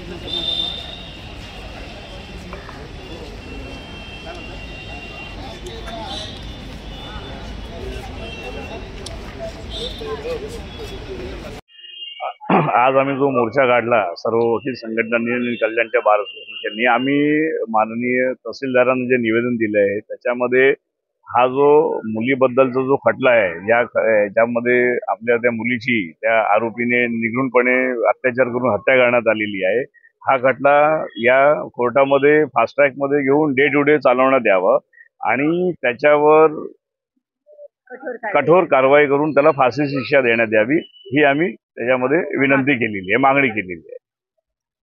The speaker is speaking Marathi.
आज आम्ही जो मोर्चा काढला सर्व वकील संघटनांनी आणि कल्याणच्या बार असोसिएशननी, आम्ही माननीय तहसीलदारांना जे निवेदन दिले आहे त्याच्यामध्ये हा जो मुलीबद्दलचा जो खटला आहे ज्यामध्ये आपल्या त्या मुलीची त्या आरोपीने निर्घृणपणे अत्याचार करून हत्या करण्यात आलेली आहे, हा खटला या कोर्टामध्ये फास्ट ट्रॅकमध्ये घेऊन डे टू डे चालवण्यात यावं आणि त्याच्यावर कठोर कारवाई करून त्याला फाशी शिक्षा देण्यात यावी ही आम्ही त्याच्यामध्ये विनंती केलेली आहे, मागणी केलेली आहे।